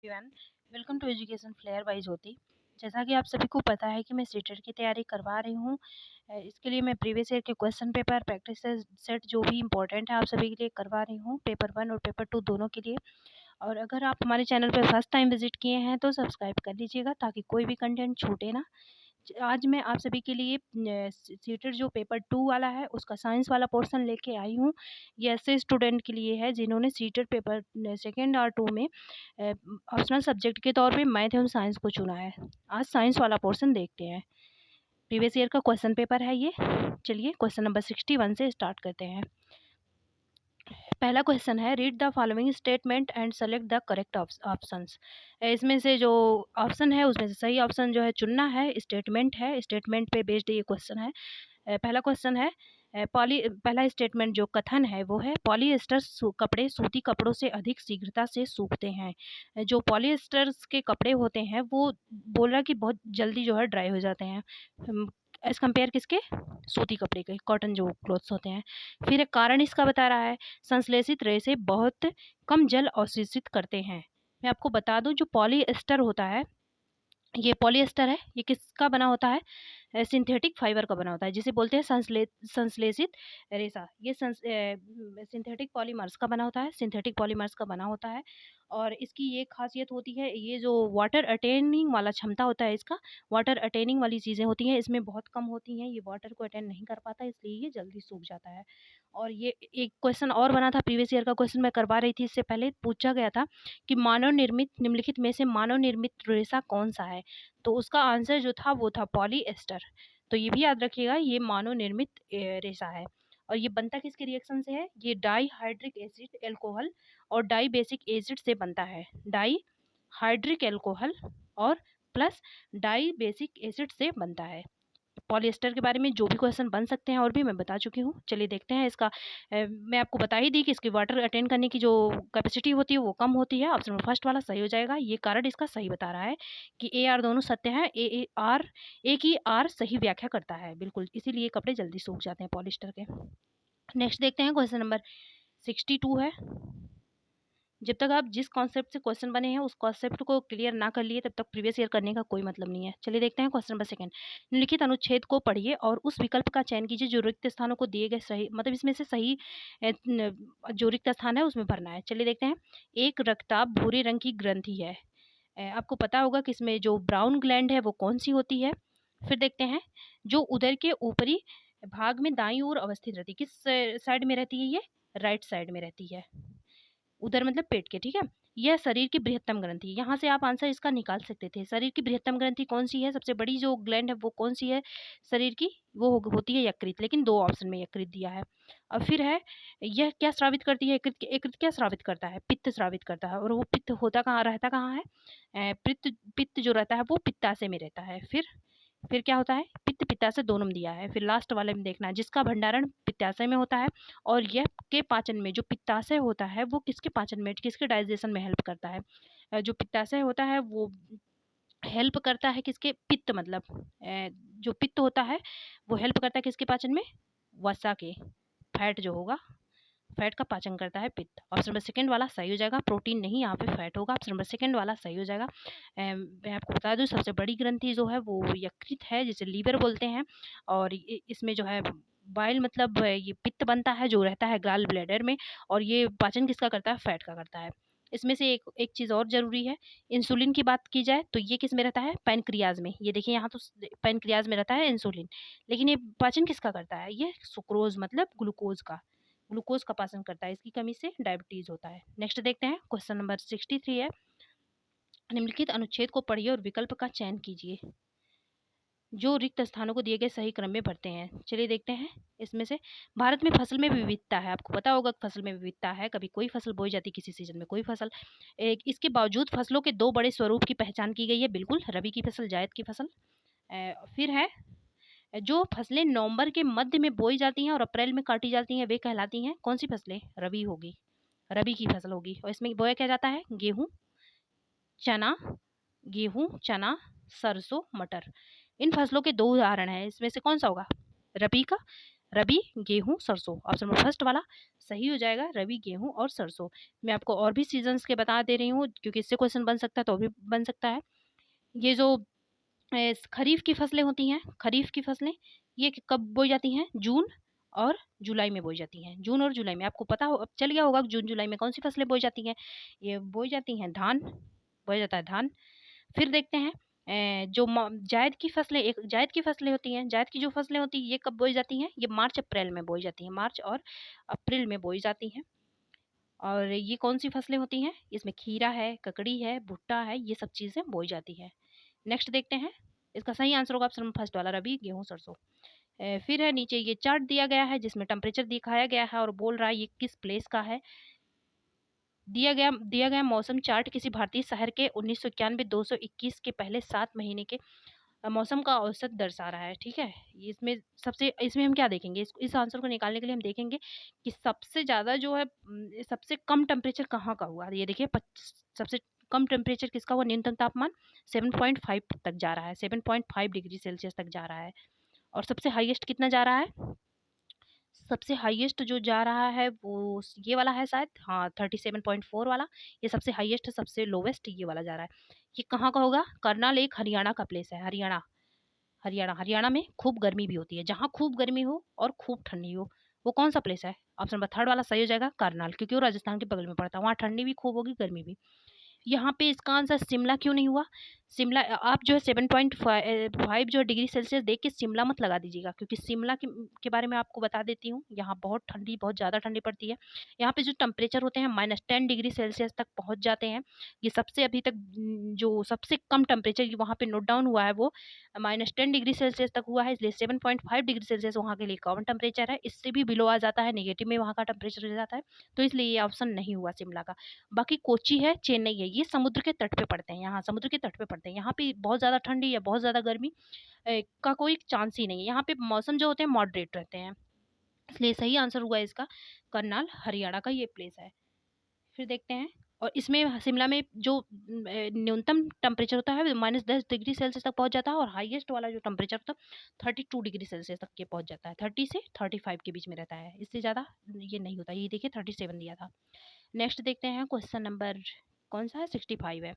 Everyone, welcome to education flair by Jyoti. जैसा कि आप सभी को पता है कि मैं सीटेट की तैयारी करवा रही हूँ। इसके लिए मैं प्रीवियस ईयर के क्वेश्चन पेपर प्रैक्टिस सेट जो भी इम्पोर्टेंट है आप सभी के लिए करवा रही हूँ, पेपर 1 और पेपर 2 दोनों के लिए। और अगर आप हमारे चैनल पर फर्स्ट टाइम विजिट किए हैं तो सब्सक्राइब कर लीजिएगा ताकि कोई भी कंटेंट छूटे ना। आज मैं आप सभी के लिए सीटेट जो पेपर 2 वाला है उसका साइंस वाला पोर्शन लेके आई हूँ। ये ऐसे स्टूडेंट के लिए है जिन्होंने सीटेट पेपर सेकेंड और 2 में ऑप्शनल सब्जेक्ट के तौर पे मैथ एवं साइंस को चुना है। आज साइंस वाला पोर्शन देखते हैं। प्रीवियस ईयर का क्वेश्चन पेपर है ये। चलिए क्वेश्चन नंबर 61 से स्टार्ट करते हैं। पहला क्वेश्चन है, read the following statement and select the correct options. इसमें से जो ऑप्शन है उसमें से सही ऑप्शन जो है चुनना है। स्टेटमेंट है, स्टेटमेंट पे बेस्ड ये क्वेश्चन है। पहला क्वेश्चन है, पहला स्टेटमेंट जो कथन है वो है पॉलिएस्टर कपड़े सूती कपड़ों से अधिक शीघ्रता से सूखते हैं। जो पॉलिएस्टर के कपड़े होते हैं वो बोल रहा कि बहुत जल्दी जो है ड्राई हो जाते हैं एज कम्पेयर किसके, सूती कपड़े के, कॉटन जो क्लोथ्स होते हैं। फिर एक कारण इसका बता रहा है, संश्लेषित रेशे बहुत कम जल अवशोषित करते हैं। मैं आपको बता दूं जो पॉलिएस्टर होता है, ये पॉलिएस्टर है, ये किसका बना होता है, सिंथेटिक फाइबर का बना होता है जिसे बोलते हैं संश्लेषित रेशा। ये सिंथेटिक पॉलीमर्स का बना होता है, सिंथेटिक पॉलीमर्स का बना होता है। और इसकी ये खासियत होती है, ये जो वाटर अटेनिंग वाला क्षमता होता है इसका, वाटर अटेनिंग वाली चीज़ें होती हैं इसमें बहुत कम होती हैं। ये वाटर को अटेन नहीं कर पाता इसलिए ये जल्दी सूख जाता है। और ये एक क्वेश्चन और बना था, प्रीवियस ईयर का क्वेश्चन मैं करवा रही थी, इससे पहले पूछा गया था कि मानव निर्मित निम्नलिखित में से मानव निर्मित रेशा कौन सा है। तो उसका आंसर जो था वो था पॉलीएस्टर। तो ये भी याद रखिएगा, ये मानव निर्मित रेशा है। और ये बनता किसके रिएक्शन से है, ये डाई हाइड्रिक एसिड एल्कोहल और डाई बेसिक एसिड से बनता है। डाई हाइड्रिक एल्कोहल और प्लस डाई बेसिक एसिड से बनता है। पॉलिएस्टर के बारे में जो भी क्वेश्चन बन सकते हैं और भी मैं बता चुकी हूँ। चलिए देखते हैं इसका। मैं आपको बता ही दी कि इसकी वाटर अटेन करने की जो कैपेसिटी होती है वो कम होती है। ऑप्शन फर्स्ट वाला सही हो जाएगा। ये कारण इसका सही बता रहा है कि ए आर दोनों सत्य है। ए आर, एक ही आर सही व्याख्या करता है बिल्कुल, इसीलिए कपड़े जल्दी सूख जाते हैं पॉलिएस्टर के। नेक्स्ट देखते हैं, क्वेश्चन नंबर 62 है। जब तक आप जिस कॉन्सेप्ट से क्वेश्चन बने हैं उस कॉन्सेप्ट को क्लियर ना कर लिए तब तक प्रीवियस ईयर करने का कोई मतलब नहीं है। चलिए देखते हैं क्वेश्चन नंबर सेकंड। निम्नलिखित अनुच्छेद को पढ़िए और उस विकल्प का चयन कीजिए जो रिक्त स्थानों को दिए गए सही, मतलब इसमें से सही जो रिक्त स्थान है उसमें भरना है। चलिए देखते हैं। एक रक्ताभ भूरे रंग की ग्रंथि है। आपको पता होगा कि इसमें जो ब्राउन ग्लैंड है वो कौन सी होती है। फिर देखते हैं, जो उदर के ऊपरी भाग में दाईं ओर अवस्थित रहती है, किस साइड में रहती है, ये राइट साइड में रहती है। उधर मतलब पेट के, ठीक है। यह शरीर की बृहत्तम ग्रंथि, यहाँ से आप आंसर इसका निकाल सकते थे। शरीर की बृहत्तम ग्रंथि कौन सी है, सबसे बड़ी जो ग्लैंड है वो कौन सी है शरीर की, वो होती है यकृत, लेकिन दो ऑप्शन में यकृत दिया है। और फिर है, यह क्या स्रावित करती है, यकृत क्या स्रावित करता है, पित्त स्रावित करता है। और वो पित्त होता कहाँ, रहता कहाँ है, पित्त पित्त जो रहता है वो पित्ताशय में रहता है। फिर क्या होता है, पित्त पित्ताशय दोनों में दिया है। फिर लास्ट वाले में देखना, जिसका भंडारण पित्ताशय में होता है और यह के पाचन में, जो पित्ताशय होता है वो किसके पाचन में, किसके डाइजेशन में हेल्प करता है। जो पित्ताशय होता है वो हेल्प करता है किसके, पित्त मतलब जो पित्त होता है वो हेल्प करता है किसके पाचन में, वसा के, फैट जो होगा, फैट का पाचन करता है पित्त। ऑप्शन नंबर सेकंड वाला सही हो जाएगा। प्रोटीन नहीं, यहाँ पे फैट होगा। ऑप्शन नंबर सेकंड वाला सही हो जाएगा। मैं आपको बता दूं सबसे बड़ी ग्रंथि जो है वो यकृत है, जिसे लीवर बोलते हैं। और इसमें जो है बाइल मतलब ये पित्त बनता है जो रहता है गाल ब्लैडर में। और ये पाचन किसका करता है, फैट का करता है। इसमें से एक एक चीज़ और ज़रूरी है, इंसुलिन की बात की जाए तो ये किस में रहता है, पैनक्रियाज में। ये देखिए यहाँ तो पैनक्रियाज में रहता है इंसुलिन, लेकिन ये पाचन किसका करता है, ये सुक्रोज मतलब ग्लूकोज का, ग्लूकोज का पाचन करता है। इसकी कमी से डायबिटीज होता है। नेक्स्ट देखते हैं, क्वेश्चन नंबर 63 है। निम्नलिखित अनुच्छेद को पढ़िए और विकल्प का चयन कीजिए जो रिक्त स्थानों को दिए गए सही क्रम में भरते हैं। चलिए देखते हैं इसमें से। भारत में फसल में विविधता है, आपको पता होगा फसल में विविधता है, कभी कोई फसल बोई जाती किसी सीजन में कोई फसल। एक इसके बावजूद फसलों के दो बड़े स्वरूप की पहचान की गई है, बिल्कुल, रबी की फसल, जायद की फसल। फिर है, जो फसलें नवंबर के मध्य में बोई जाती हैं और अप्रैल में काटी जाती हैं वे कहलाती हैं कौन सी फसलें, रबी होगी, रबी की फसल होगी। और इसमें बोया क्या जाता है, गेहूं, चना, गेहूं, चना, सरसों, मटर। इन फसलों के दो उदाहरण हैं, इसमें से कौन सा होगा, रबी का, रबी, गेहूँ, सरसों। ऑप्शन नंबर फर्स्ट वाला सही हो जाएगा, रबी, गेहूँ और सरसों। मैं आपको और भी सीजन्स के बता दे रही हूँ, क्योंकि इससे क्वेश्चन बन सकता है तो भी बन सकता है। ये जो खरीफ की फसलें होती हैं, खरीफ की फसलें ये कब बोई जाती हैं? जून और जुलाई में बोई जाती हैं। जून और जुलाई में आपको पता हो, अब चल गया होगा कि जून जुलाई में कौन सी फसलें बोई जाती हैं। ये बोई जाती हैं धान, बोया जाता है धान। फिर देखते हैं जो जायद की फसलें, एक जायद की फसलें होती हैं, जायद की जो फसलें होती हैं ये कब बोई जाती हैं? ये मार्च अप्रैल में बोई जाती हैं, मार्च और अप्रैल में बोई जाती हैं। और ये कौन सी फसलें होती हैं? इसमें खीरा है, ककड़ी है, भुट्टा है, ये सब चीज़ें बोई जाती है। नेक्स्ट देखते हैं, इसका सही आंसर होगा ऑप्शन फर्स्ट वाला, रबी, गेहूँ, सरसों। फिर है नीचे ये चार्ट दिया गया है जिसमें टेम्परेचर दिखाया गया है और बोल रहा है ये किस प्लेस का है। दिया गया मौसम चार्ट किसी भारतीय शहर के 1991-221 के पहले 7 महीने के मौसम का औसत दर्शा रहा है। ठीक है, इसमें हम क्या देखेंगे, इस आंसर को निकालने के लिए हम देखेंगे कि सबसे ज़्यादा जो है सबसे कम टेम्परेचर कहाँ का हुआ। ये देखिए सबसे कम टेम्परेचर किसका हुआ? न्यूनतम तापमान 7.5 तक जा रहा है, 7.5 डिग्री सेल्सियस तक जा रहा है। और सबसे हाईएस्ट कितना जा रहा है? सबसे हाईएस्ट जो जा रहा है वो ये वाला है शायद, हाँ 37.4 वाला। ये सबसे हाईएस्ट, सबसे लोवेस्ट ये वाला जा रहा है। ये कहाँ का होगा? करनाल एक हरियाणा का प्लेस है, हरियाणा। हरियाणा में खूब गर्मी भी होती है, जहाँ खूब गर्मी हो और खूब ठंडी हो, वो कौन सा प्लेस है? ऑप्शन नंबर थर्ड वाला सही हो जाएगा, करनाल, क्योंकि वो राजस्थान के बगल में पड़ता है, वहाँ ठंडी भी खूब होगी, गर्मी भी। यहाँ पे इसका आंसर शिमला क्यों नहीं हुआ? शिमला आप जो है 7.5 जो डिग्री सेल्सियस देख के शिमला मत लगा दीजिएगा, क्योंकि शिमला के बारे में आपको बता देती हूँ, यहाँ बहुत ठंडी, बहुत ज़्यादा ठंडी पड़ती है। यहाँ पे जो टेम्परेचर होते हैं -10 डिग्री सेल्सियस तक पहुँच जाते हैं। ये सबसे अभी तक जो सबसे कम टेम्परेचर वहाँ पे नोट डाउन हुआ है वो -10 डिग्री सेल्सियस तक हुआ है, इसलिए 7.5 डिग्री सेल्सियस वहाँ के लिए कॉमन टेम्परेचर है। इससे भी बिलो आ जाता है, नेगेटिव में वहाँ का टेम्परेचर हो जाता है, तो इसलिए ये ऑप्शन नहीं हुआ शिमला का। बाकी कोची है, चेन्नई है, ये समुद्र के तट पे पड़ते हैं, यहाँ समुद्र के तट पे पड़ते हैं। यहाँ पे बहुत ज़्यादा ठंडी या बहुत ज़्यादा गर्मी का कोई चांस ही नहीं है। यहाँ पे मौसम जो होते हैं मॉडरेट रहते हैं, इसलिए सही आंसर हुआ इसका करनाल, हरियाणा का ये प्लेस है। फिर देखते हैं, और इसमें शिमला में जो न्यूनतम टेम्परेचर होता है -10 डिग्री सेल्सियस तक पहुंच जाता है, और हाईएस्ट वाला जो टेम्परेचर होता है 32 डिग्री सेल्सियस तक के पहुंच जाता है, 30 से 35 के बीच में रहता है, इससे ज़्यादा ये नहीं होता। ये देखिए 37 दिया था। नेक्स्ट देखते हैं, क्वेश्चन नंबर कौन सा है? 65 है।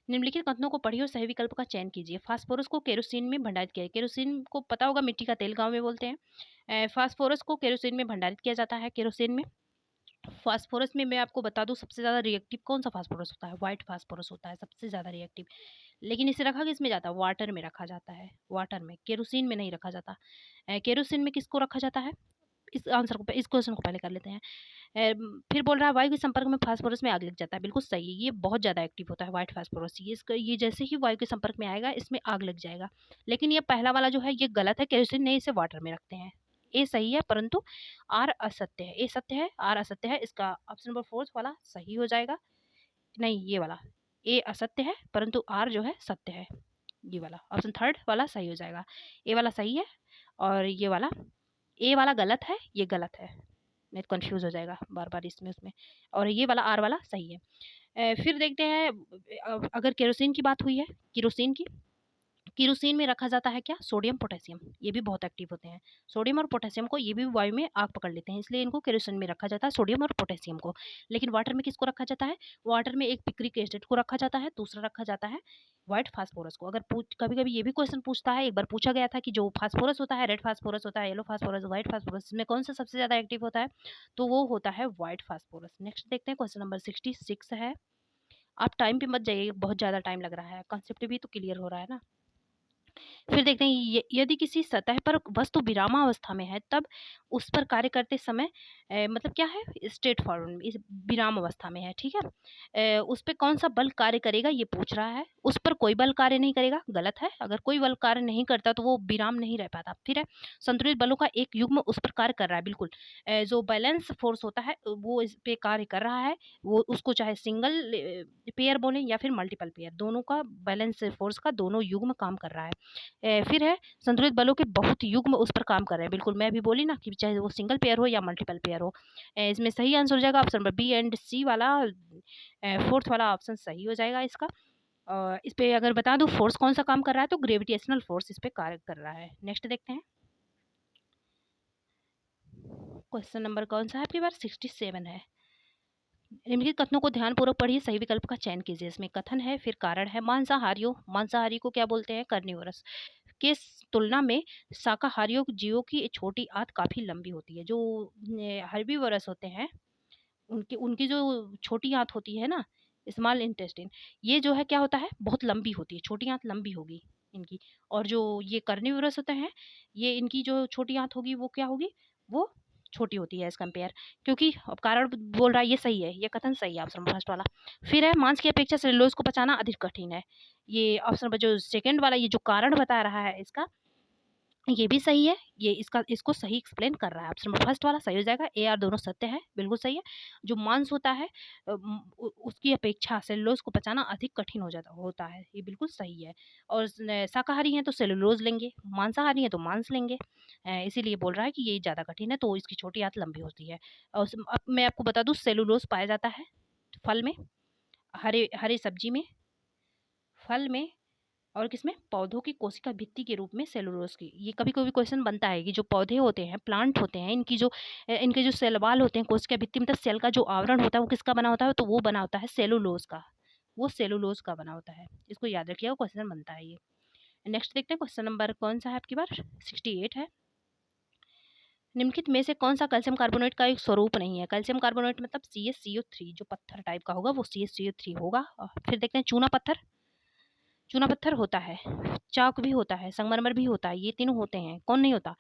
निम्नलिखित कथनों को पढ़िए और सही विकल्प का चयन कीजिए। फास्फोरस को केरोसिन में भंडारित किया, केरोसिन को पता होगा मिट्टी का तेल गाँव में बोलते हैं। फास्फोरस को केरोसिन में भंडारित किया जाता है, केरोसिन में। फास्फोरस में मैं आपको बता दूं सबसे ज़्यादा रिएक्टिव कौन सा फास्फोरस होता है? व्हाइट फास्फोरस होता है सबसे ज़्यादा रिएक्टिव। लेकिन इसे रखा किस में जाता है? वाटर में रखा जाता है, वाटर में, केरोसिन में नहीं रखा जाता। केरोसिन में किसको रखा जाता है? इस क्वेश्चन को पहले कर लेते हैं। फिर बोल रहा है वायु के संपर्क में फास्फोरस में आग लग जाता है, बिल्कुल सही है, ये बहुत ज़्यादा एक्टिव होता है व्हाइट फास्फोरस। ये जैसे ही वायु के संपर्क में आएगा इसमें आग लग जाएगा। लेकिन ये पहला वाला जो है ये गलत है, केरोसिन नहीं, इसे वाटर में रखते हैं। ए सही है, परंतु आर असत्य है। ए सत्य है, आर असत्य है, इसका ऑप्शन नंबर फोर्थ वाला सही हो जाएगा। नहीं, ये वाला ए असत्य है परंतु आर जो है सत्य है, ये वाला ऑप्शन थर्ड वाला सही हो जाएगा। ए वाला सही है और ये वाला ए वाला गलत है, ये गलत है, नहीं तो कन्फ्यूज़ हो जाएगा बार बार इसमें उसमें। और ये वाला आर वाला सही है। फिर देखते हैं, अगर केरोसिन की बात हुई है, केरोसिन की, केरोसिन में रखा जाता है क्या? सोडियम पोटेशियम, ये भी बहुत एक्टिव होते हैं। सोडियम और पोटेशियम को, ये भी वायु में आग पकड़ लेते हैं, इसलिए इनको केरोसिन में रखा जाता है, सोडियम और पोटेशियम को। लेकिन वाटर में किसको रखा जाता है? वाटर में एक पिक्रिक एसिड को रखा जाता है, दूसरा रखा जाता है व्हाइट फास्फोरस को। अगर कभी कभी ये भी क्वेश्चन पूछता है, एक बार पूछा गया था कि जो फास्फोरस होता है, रेड फास्फोरस होता है, येलो फास्फोरस, व्हाइट फास्फोरस, इसमें कौन सा सबसे ज्यादा एक्टिव होता है? तो वो होता है व्हाइट फास्फोरस। नेक्स्ट देखते हैं, क्वेश्चन नंबर 66 है। आप टाइम पे मत जाइए, बहुत ज्यादा टाइम लग रहा है, कॉन्सेप्ट भी तो क्लियर हो रहा है ना। फिर देखते हैं, यदि किसी सतह पर वस्तु विरामावस्था में है तब उस पर कार्य करते समय मतलब क्या है? स्ट्रेट फॉरवर्ड, इस विराम अवस्था में है, ठीक है। उस पर कौन सा बल कार्य करेगा ये पूछ रहा है। उस पर कोई बल कार्य नहीं करेगा, गलत है। अगर कोई बल कार्य नहीं करता तो वो विराम नहीं रह पाता। फिर है, संतुलित बलों का एक युग्म उस पर कार्य कर रहा है, बिल्कुल। जो बैलेंस फोर्स होता है वो इस पे कार्य कर रहा है, वो उसको चाहे सिंगल पेयर बोले या फिर मल्टीपल पेयर, दोनों का बैलेंस फोर्स का दोनों युग्म काम कर रहा है। फिर है, संतुलित बलों के बहुत युग्म उस पर काम कर रहे हैं, बिल्कुल। मैं अभी बोली ना कि चाहे वो सिंगल पेयर हो या मल्टीपल पेयर हो। इसमें सही आंसर हो जाएगा ऑप्शन नंबर बी एंड सी वाला, फोर्थ वाला ऑप्शन सही हो जाएगा इसका। इस पे अगर बता दूं फोर्स कौन सा काम कर रहा है, तो ग्रेविटेशनल फोर्स इस पे कार्य कर रहा है। नेक्स्ट देखते हैं, क्वेश्चन नंबर कौन सा है आपके पास? 67 है। निम्नलिखित कथनों को ध्यानपूर्वक पढ़िए, सही विकल्प का चयन कीजिए। इसमें कथन है, फिर कारण है। मांसाहारी को क्या बोलते हैं? कार्निवोरस। के तुलना में शाकाहारियों जीवों की छोटी आंत काफी लंबी होती है। जो हर्बीवोरस होते हैं उनकी उनकी जो छोटी आंत होती है ना, स्मॉल इंटेस्टाइन, ये जो है क्या होता है, बहुत लंबी होती है, छोटी आंत लंबी होगी इनकी। और जो ये कार्निवोरस होते हैं, ये इनकी जो छोटी आंत होगी वो क्या होगी, वो छोटी होती है एज कंपेयर। क्योंकि अब कारण बोल रहा है, ये सही है, ये कथन सही है, ऑप्शन फर्स्ट वाला। फिर है, मांस की अपेक्षा सेलुलोज को पचाना अधिक कठिन है। ये ऑप्शन पर जो सेकंड वाला ये जो कारण बता रहा है इसका, ये भी सही है। ये इसको सही एक्सप्लेन कर रहा है। ऑप्शन नंबर फर्स्ट वाला सही हो जाएगा। ए आर दोनों सत्य है, बिल्कुल सही है। जो मांस होता है उसकी अपेक्षा सेलुलोज को पचाना अधिक कठिन होता है, ये बिल्कुल सही है। और शाकाहारी हैं तो सेलुलोज लेंगे, मांसाहारी हैं तो मांस लेंगे। इसीलिए बोल रहा है कि ये ज़्यादा कठिन है, तो इसकी छोटी आंत लंबी होती है। और अब मैं आपको बता दूँ, सेलुलोज पाया जाता है फल में, हरे हरे सब्जी में, फल में, और किसमें? पौधों की कोशिका भित्ति के रूप में सेलुलोज की। ये कभी कभी क्वेश्चन बनता है कि जो पौधे होते हैं, प्लांट होते हैं, इनके जो सेल वाल होते हैं, कोशिका भित्ति मतलब सेल का जो आवरण होता है, वो किसका बना होता है? तो वो बना होता है सेलुलोज का। वो सेलुलोज का बना होता है, इसको याद रखिएगा, क्वेश्चन बनता है ये। नेक्स्ट देखते हैं, क्वेश्चन नंबर कौन सा है आपकी बार? 68 है। निम्नलिखित में से कौन सा कैल्शियम कार्बोनेट का एक स्वरूप नहीं है? कैल्शियम कार्बोनेट मतलब CaCO3, जो पत्थर टाइप का होगा वो CaCO3 होगा। फिर देखते हैं, चूना पत्थर। चूना पत्थर होता है, चाक भी होता है, संगमरमर भी होता है, ये तीनों होते हैं। कौन नहीं होता?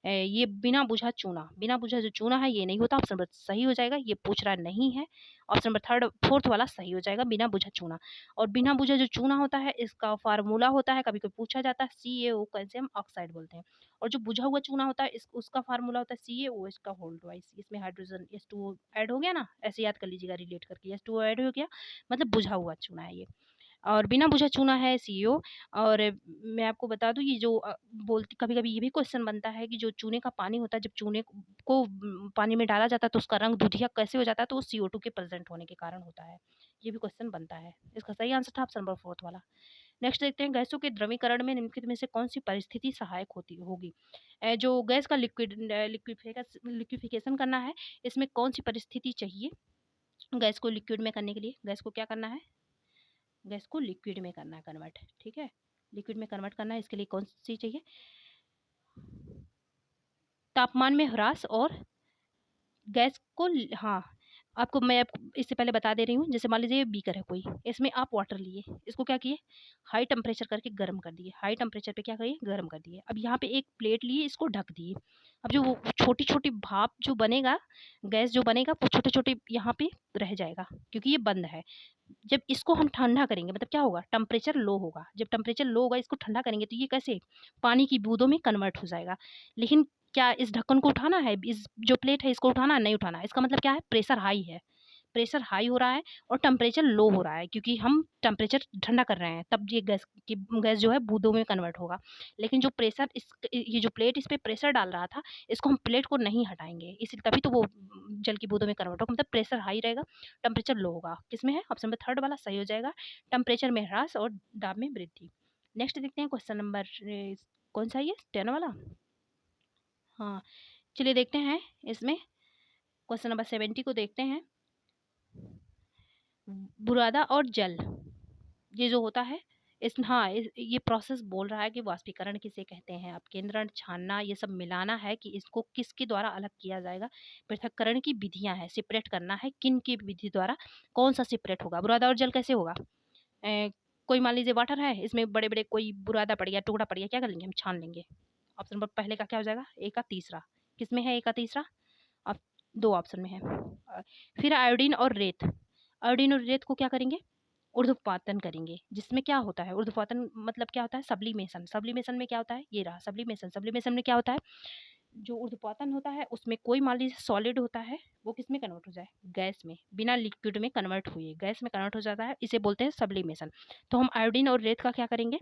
ये बिना बुझा चूना, बिना बुझा जो चूना है ये नहीं होता। ऑप्शन नंबर सही हो जाएगा, ये पूछ रहा नहीं है। ऑप्शन नंबर फोर्थ वाला सही हो जाएगा, बिना बुझा चूना। और बिना बुझा जो चूना होता है, इसका फार्मूला होता है, कभी कभी पूछा जाता है, CaO, कैल्शियम ऑक्साइड बोलते हैं। और जो बुझा हुआ चूना होता है, उसका फार्मूला होता है CaO, इसका होल्ड वाइज, इसमें हाइड्रोजन H2O ऐड हो गया ना, ऐसे याद कर लीजिएगा, रिलेट करके H2O ऐड हो गया, मतलब बुझा हुआ चूना है ये। और बिना बुझा चूना है CaO। और मैं आपको बता दूं, ये जो बोलती, कभी कभी ये भी क्वेश्चन बनता है कि जो चूने का पानी होता है, जब चूने को पानी में डाला जाता है तो उसका रंग दूधिया कैसे हो जाता है? तो वो CO2 के प्रेजेंट होने के कारण होता है। ये भी क्वेश्चन बनता है। इसका सही आंसर था ऑप्शन नंबर फोर्थ वाला। नेक्स्ट देखते हैं, गैसों के द्रवीकरण में निम्नलिखित में से कौन सी परिस्थिति सहायक होगी? जो गैस का लिक्विफिकेशन करना है, इसमें कौन सी परिस्थिति चाहिए गैस को लिक्विड में करने के लिए? गैस को क्या करना है? गैस को लिक्विड में करना है कन्वर्ट, ठीक है, लिक्विड में कन्वर्ट करना है। इसके लिए कौन सी चाहिए? तापमान में ह्रास और गैस को हाँ, आपको इससे पहले बता दे रही हूँ। जैसे मान लीजिए ये बीकर है कोई, इसमें आप वाटर लिए, इसको क्या किए, हाई टेम्परेचर करके गर्म कर दिए, हाई टेम्परेचर पे क्या करिए, गर्म कर दिए। अब यहाँ पे एक प्लेट लिए, इसको ढक दिए। अब जो वो छोटी छोटी भाप जो बनेगा, गैस जो बनेगा, वो छोटे छोटे यहाँ पे रह जाएगा, क्योंकि ये बंद है। जब इसको हम ठंडा करेंगे, मतलब क्या होगा, टेम्परेचर लो होगा। जब टेम्परेचर लो होगा, इसको ठंडा करेंगे, तो ये कैसे पानी की बूंदों में कन्वर्ट हो जाएगा। लेकिन क्या इस ढक्कन को उठाना है, इस जो प्लेट है इसको उठाना नहीं उठाना? इसका मतलब क्या है, प्रेशर हाई है, प्रेशर हाई हो रहा है और टेम्परेचर लो हो रहा है, क्योंकि हम टेम्परेचर ठंडा कर रहे हैं, तब ये गैस जो है बूंदों में कन्वर्ट होगा। लेकिन जो प्रेशर ये जो प्लेट इस पे प्रेशर डाल रहा था, इसको हम प्लेट को नहीं हटाएंगे, इसी तभी तो वो जल की बूंदों में कन्वर्ट होगा, मतलब प्रेशर हाई रहेगा, टेम्परेचर लो होगा। किसमें है? ऑप्शन नंबर थर्ड वाला सही हो जाएगा, टेम्परेचर में ह्रास और दाब में वृद्धि। नेक्स्ट देखते हैं, क्वेश्चन नंबर कौन सा है ये, 10 वाला। हाँ, चलिए देखते हैं इसमें, क्वेश्चन नंबर 70 को देखते हैं। बुरादा और जल, ये जो होता है ये प्रोसेस बोल रहा है कि वाष्पीकरण किसे कहते हैं। अब केंद्रण, छानना, ये सब मिलाना है कि इसको किसके द्वारा अलग किया जाएगा। पृथक्करण की विधियां है, सेपरेट करना है, किन की विधि द्वारा कौन सा सेपरेट होगा। बुरादा और जल कैसे होगा? कोई मान लीजिए वाटर है, इसमें बड़े बड़े कोई बुरादा पड़ गया, टुकड़ा पड़ गया, क्या कर लेंगे हम, छान लेंगे। ऑप्शन नंबर पहले का क्या हो जाएगा, ए का तीसरा। किसमें है ए का तीसरा? अब दो ऑप्शन में है। फिर आयोडीन और रेत, आयोडीन और रेत को क्या करेंगे, ऊर्ध्वपातन करेंगे। जिसमें क्या होता है ऊर्ध्वपातन, मतलब क्या होता है, सब्लिमेशन। सब्लिमेशन में क्या होता है, ये रहा सब्लिमेशन। सब्लिमेशन में क्या होता है, जो ऊर्ध्वपातन होता है उसमें कोई मान लीजिए सॉलिड होता है, वो किस में कन्वर्ट हो जाए, गैस में, बिना लिक्विड में कन्वर्ट हुए गैस में कन्वर्ट हो जाता है, इसे बोलते हैं सब्लिमेशन। तो हम आयोडीन और रेत का क्या करेंगे,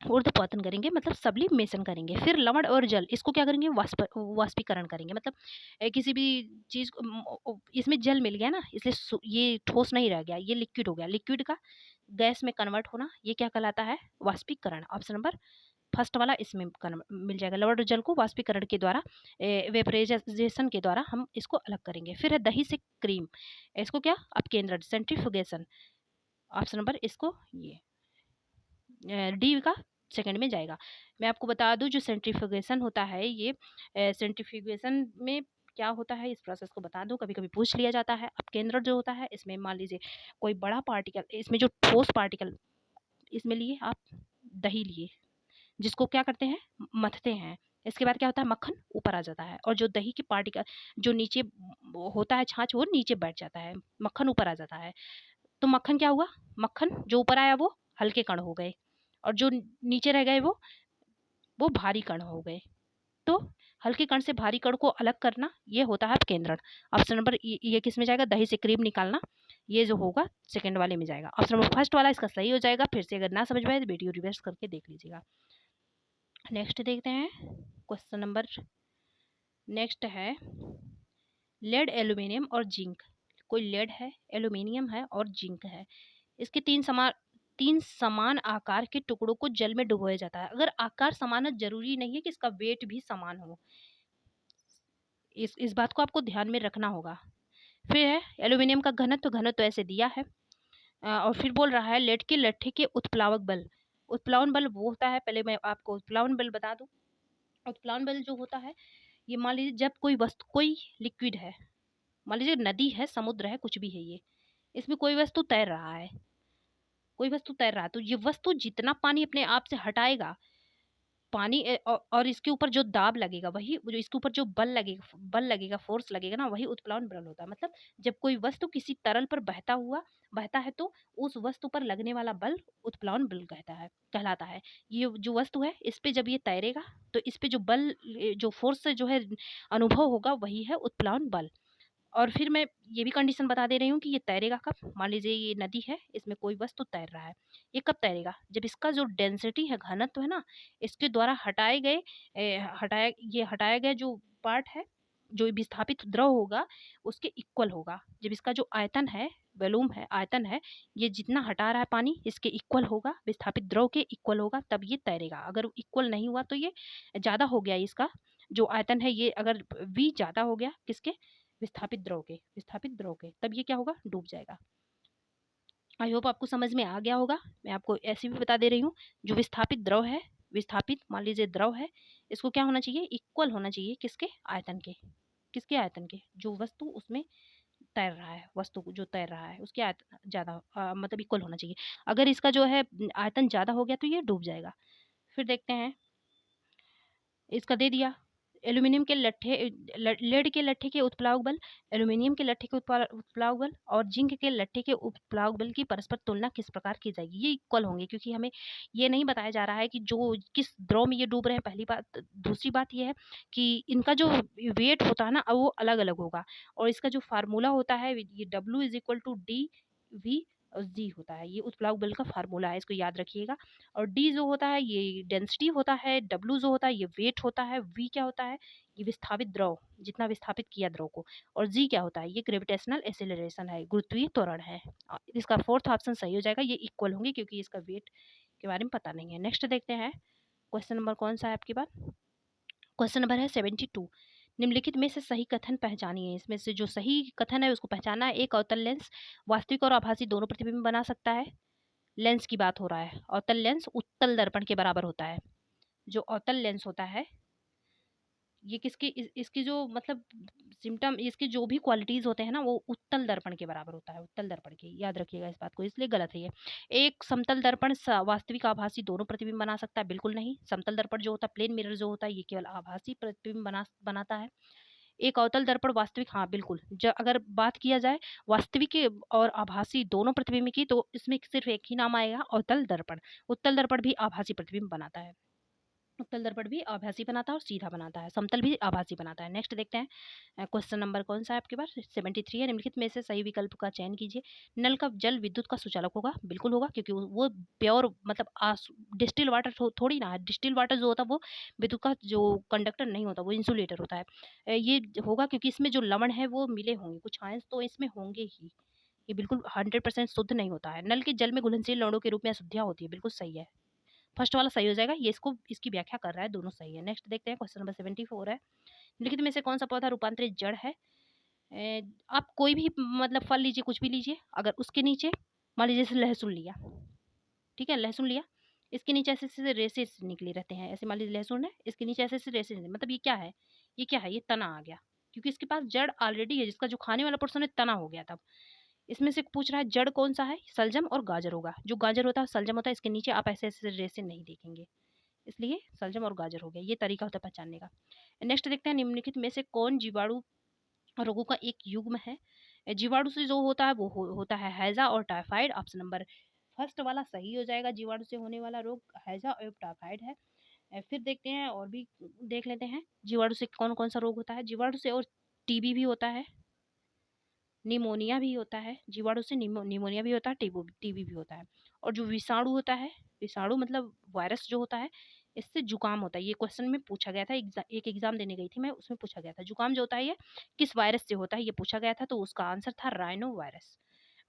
ऊर्ध्वपातन करेंगे, मतलब सब्लिमेशन करेंगे। फिर लवण और जल, इसको क्या करेंगे, वाष्पीकरण करेंगे। मतलब किसी भी चीज इसमें जल मिल गया ना, इसलिए ये ठोस नहीं रह गया, ये लिक्विड हो गया। लिक्विड का गैस में कन्वर्ट होना, ये क्या कहलाता है, वाष्पीकरण। ऑप्शन नंबर फर्स्ट वाला इसमें मिल जाएगा। लवण जल को वाष्पीकरण के द्वारा, वेपराइजेशन के द्वारा हम इसको अलग करेंगे। फिर है दही से क्रीम, इसको क्या अपकेंद्रण, सेंट्रीफ्यूगेशन। ऑप्शन नंबर इसको ये डी का सेकंड में जाएगा। मैं आपको बता दूं जो सेंट्रीफ्यूगेशन होता है, ये सेंट्रीफ्यूगेशन में क्या होता है इस प्रोसेस को बता दूं, कभी कभी पूछ लिया जाता है। अपकेंद्रण जो होता है इसमें मान लीजिए कोई बड़ा पार्टिकल, इसमें जो ठोस पार्टिकल इसमें लिए आप दही लिए, जिसको क्या करते हैं मथते हैं, इसके बाद क्या होता है मक्खन ऊपर आ जाता है, और जो दही की पार्टिकल जो नीचे होता है छाछ वो नीचे बैठ जाता है, मक्खन ऊपर आ जाता है। तो मक्खन क्या हुआ, मक्खन जो ऊपर आया वो हल्के कण हो गए, और जो नीचे रह गए वो भारी कण हो गए। तो हल्के कण से भारी कण को अलग करना ये होता है अपकेंद्रण। ऑप्शन नंबर ये किस में जाएगा, दही से क्रीम निकालना, ये जो होगा सेकंड वाले में जाएगा। ऑप्शन नंबर फर्स्ट वाला इसका सही हो जाएगा। फिर से अगर ना समझ में आए तो वीडियो रिवर्स करके देख लीजिएगा। नेक्स्ट देखते हैं क्वेश्चन नंबर, नेक्स्ट है लेड, एल्यूमिनियम और जिंक। कोई लेड है, एल्यूमिनियम है और जिंक है, इसके तीन समान आकार के टुकड़ों को जल में डुबोया जाता है। अगर आकार समान है जरूरी नहीं है कि इसका वेट भी समान हो, इस बात को आपको ध्यान में रखना होगा। फिर है एल्यूमिनियम का घनत्व, घनत्व ऐसे दिया है। और फिर बोल रहा है लेड के लट्ठे के उत्प्लावक बल। उत्प्लावन बल वो होता है, पहले मैं आपको उत्प्लावन बल बता दूं। उत्प्लावन बल जो होता है, ये मान लीजिए जब कोई वस्तु, कोई लिक्विड है, मान लीजिए नदी है, समुद्र है, कुछ भी है, ये इसमें कोई वस्तु तैर रहा है, कोई वस्तु तैर रहा है, तो ये वस्तु जितना पानी अपने आप से हटाएगा, पानी और इसके ऊपर जो दाब लगेगा, वही जो इसके ऊपर जो बल लगेगा, फोर्स लगेगा ना, वही उत्प्लावन बल होता है। मतलब जब कोई वस्तु किसी तरल पर बहता है तो उस वस्तु पर लगने वाला बल उत्प्लावन बल कहलाता है। ये जो वस्तु है इस पे जब ये तैरेगा तो इस पे जो बल, जो फोर्स से जो है अनुभव होगा, वही है उत्प्लावन बल। और फिर मैं ये भी कंडीशन बता दे रही हूँ कि ये तैरेगा कब। मान लीजिए ये नदी है, इसमें कोई वस्तु तैर रहा है, ये कब तैरेगा, जब इसका जो डेंसिटी है, घनत्व है ना, इसके द्वारा हटाया गया जो पार्ट है, जो विस्थापित द्रव होगा उसके इक्वल होगा। जब इसका जो आयतन है, वॉल्यूम है, आयतन है, ये जितना हटा रहा है पानी इसके इक्वल होगा, विस्थापित द्रव के इक्वल होगा, तब ये तैरेगा। अगर इक्वल नहीं हुआ तो ये ज़्यादा हो गया, इसका जो आयतन है ये अगर v ज़्यादा हो गया किसके, विस्थापित द्रव के, तब ये क्या होगा, डूब जाएगा। आई होप आपको समझ में आ गया होगा। मैं आपको ऐसे भी बता दे रही हूँ, जो विस्थापित द्रव है, विस्थापित मान लीजिए द्रव है, इसको क्या होना चाहिए, इक्वल होना चाहिए किसके, आयतन के, किसके आयतन के, जो वस्तु उसमें तैर रहा है, वस्तु जो तैर रहा है उसके आयतन ज़्यादा, मतलब इक्वल होना चाहिए। अगर इसका जो है आयतन ज़्यादा हो गया तो ये डूब जाएगा। फिर देखते हैं, इसका दे दिया एल्यूमिनियम के लट्ठे, लेड के लट्ठे के उत्प्लावक बल, एल्यूमिनियम के लट्ठे के उत्प्लावक बल और जिंक के लट्ठे के उत्प्लावक बल की परस्पर तुलना किस प्रकार की जाएगी। ये इक्वल होंगे, क्योंकि हमें ये नहीं बताया जा रहा है कि जो किस द्रव में ये डूब रहे हैं, पहली बात। दूसरी बात ये है कि इनका जो वेट होता है ना वो अलग अलग होगा, और इसका जो फार्मूला होता है ये W = DV और जी होता है, ये उत्प्लावक बल का फार्मूला है, इसको याद रखिएगा। और डी जो होता है ये डेंसिटी होता है, डब्ल्यू जो होता है ये वेट होता है, वी क्या होता है, ये विस्थापित द्रव, जितना विस्थापित किया द्रव को, और जी क्या होता है, ये ग्रेविटेशनल एक्सेलरेशन है, गुरुत्वीय त्वरण है। इसका फोर्थ ऑप्शन सही हो जाएगा, ये इक्वल होंगे क्योंकि इसका वेट के बारे में पता नहीं है। नेक्स्ट देखते हैं क्वेश्चन नंबर कौन सा है आपकी बात, क्वेश्चन नंबर है 72। निम्नलिखित में से सही कथन पहचानिए। इसमें से जो सही कथन है उसको पहचाना है। एक अवतल लेंस वास्तविक और आभासी दोनों प्रतिबिंब बना सकता है। लेंस की बात हो रहा है, अवतल लेंस उत्तल दर्पण के बराबर होता है। जो अवतल लेंस होता है ये इसकी जो मतलब सिम्टम, इसकी जो भी क्वालिटीज होते हैं ना, वो उत्तल दर्पण के बराबर होता है, उत्तल दर्पण के, याद रखिएगा इस बात को, इसलिए गलत है ये। एक समतल दर्पण वास्तविक आभासी दोनों प्रतिबिंब बना सकता है, बिल्कुल नहीं। समतल दर्पण जो होता है, प्लेन मिरर जो होता है, ये केवल आभासी प्रतिबिंब बनाता है। एक अवतल दर्पण वास्तविक, हाँ बिल्कुल। अगर बात किया जाए वास्तविक और आभासी दोनों प्रतिबिंब की, तो इसमें सिर्फ एक ही नाम आएगा, अवतल दर्पण। उत्तल दर्पण भी आभासी प्रतिबिंब बनाता है, उत्तल दर्पण भी आभासी बनाता है और सीधा बनाता है, समतल भी आभासी बनाता है। नेक्स्ट देखते हैं क्वेश्चन नंबर कौन सा है आपके पास, 73 है। निम्नलिखित में से सही विकल्प का चयन कीजिए। नल का जल विद्युत का सुचालक होगा, बिल्कुल होगा, क्योंकि वो प्योर मतलब डिस्टिल वाटर थोड़ी ना है। डिस्टिल वाटर जो होता है वो विद्युत का जो कंडक्टर नहीं होता, वो इंसुलेटर होता है। ये होगा क्योंकि इसमें जो लवण है वो मिले होंगे, कुछ आयंस तो इसमें होंगे ही। ये बिल्कुल 100% शुद्ध नहीं होता है। नल के जल में घुलनशील लवणों के रूप में अशुद्धियाँ होती है, बिल्कुल सही है। फर्स्ट वाला सही हो जाएगा, ये इसको इसकी व्याख्या कर रहा है, दोनों सही है। नेक्स्ट देखते हैं, क्वेश्चन नंबर 74 है, निम्नलिखित में से कौन सा पौधा रूपांतरित जड़ है? आप कोई भी मतलब फल लीजिए, कुछ भी लीजिए, अगर उसके नीचे मान लीजिए जैसे लहसुन लिया, ठीक है, लहसुन लिया, इसके नीचे ऐसे ऐसे रेसेस निकले रहते हैं, ऐसे मान लीजिए लहसुन है, इसके नीचे ऐसे ऐसे रेसेस, मतलब ये क्या है, ये क्या है, ये तना आ गया, क्योंकि इसके पास जड़ ऑलरेडी है, जिसका जो खाने वाला पोर्शन है तना हो गया तब। इसमें से पूछ रहा है जड़ कौन सा है, सलजम और गाजर होगा, जो गाजर होता है सलजम होता है, इसके नीचे आप ऐसे ऐसे रेसे नहीं देखेंगे, इसलिए सलजम और गाजर हो गया, ये तरीका होता है पहचानने का। नेक्स्ट देखते हैं, निम्नलिखित में से कौन जीवाणु रोगों का एक युग्म है? जीवाणु से जो होता है वो होता है हैजा और टाइफाइड। ऑप्शन नंबर फर्स्ट वाला सही हो जाएगा, जीवाणु से होने वाला रोग हैजा और टाइफाइड है। फिर देखते हैं और भी देख लेते हैं, जीवाणु से कौन कौन सा रोग होता है। जीवाणु से और टीबी भी होता है, निमोनिया भी होता है, जीवाणु से निमोनिया भी होता है, टीबी भी होता है। और जो विषाणु होता है, विषाणु मतलब वायरस जो होता है, इससे जुकाम होता है। ये क्वेश्चन में पूछा गया था, एक एग्जाम देने गई थी मैं, उसमें पूछा गया था जुकाम जो होता है ये किस वायरस से होता है, ये पूछा गया था, तो उसका आंसर था राइनो वायरस।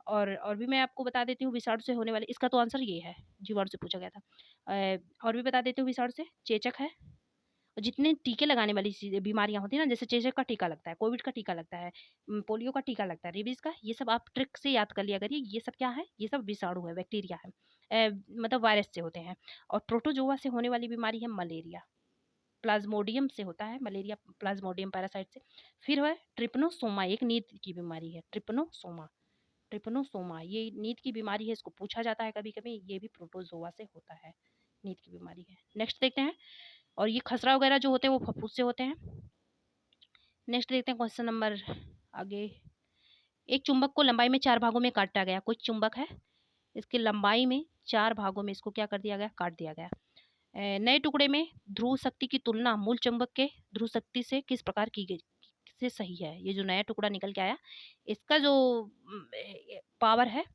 और भी मैं आपको बता देती हूँ विषाणु से होने वाले, इसका तो आंसर ये है, जीवाणु से पूछा गया था। और भी बता देती हूँ, विषाणु से चेचक है, और जितने टीके लगाने वाली चीज़ें बीमारियाँ होती हैं ना, जैसे चेचक का टीका लगता है, कोविड का टीका लगता है, पोलियो का टीका लगता है, रेबीज़ का, ये सब आप ट्रिक से याद कर लिया करिए, ये सब क्या है, ये सब विषाणु है, बैक्टीरिया है, मतलब वायरस से होते हैं। और प्रोटोजोआ से होने वाली बीमारी है मलेरिया, प्लाज्मोडियम से होता है मलेरिया, प्लाज्मोडियम पैरासाइट से। फिर है ट्रिपनोसोमा, एक नींद की बीमारी है, ट्रिपनोसोमा, ट्रिपनोसोमा ये नींद की बीमारी है, इसको पूछा जाता है कभी कभी, ये भी प्रोटोजोआ से होता है, नींद की बीमारी है। नेक्स्ट देखते हैं, और ये खसरा वगैरह जो होते हैं वो फफूंद से होते हैं। नेक्स्ट देखते हैं क्वेश्चन नंबर आगे, एक चुंबक को लंबाई में 4 भागों में काटा गया, कोई चुंबक है, इसकी लंबाई में 4 भागों में इसको क्या कर दिया गया, काट दिया गया। नए टुकड़े में ध्रुव शक्ति की तुलना मूल चुंबक के ध्रुव शक्ति से किस प्रकार की गई, से सही है? ये जो नया टुकड़ा निकल के आया, इसका जो पावर है,